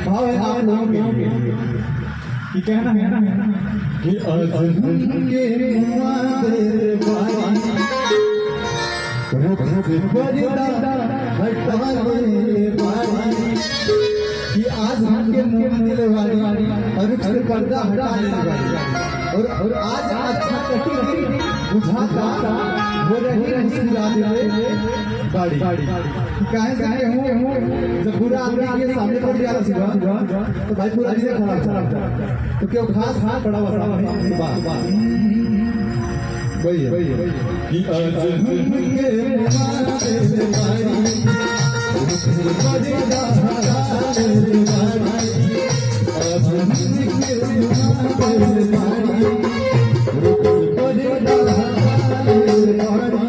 भाव है आप लोगों के कि कहना है कि अजहर के मुआदे बारी बरिदा हटाले बारी कि आज हमके मुंह दिले वाली और फिर पर्दा हटा लेने वाली और आज अच्छा कटी बुझाता हो रही मुस्कुराते बाड़ी काहे से हूं जब बुरा आदमी के सामने पड़ गया सुबह तो भाई पूरा दिन खराब तो क्यों खास पड़ा हुआ वाह वही है कि आज हमके मारे बारी बरिदा हटाले बारी आज हमके मारे बारी बरिदा हटाले बारी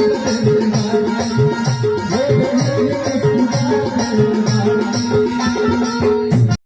हो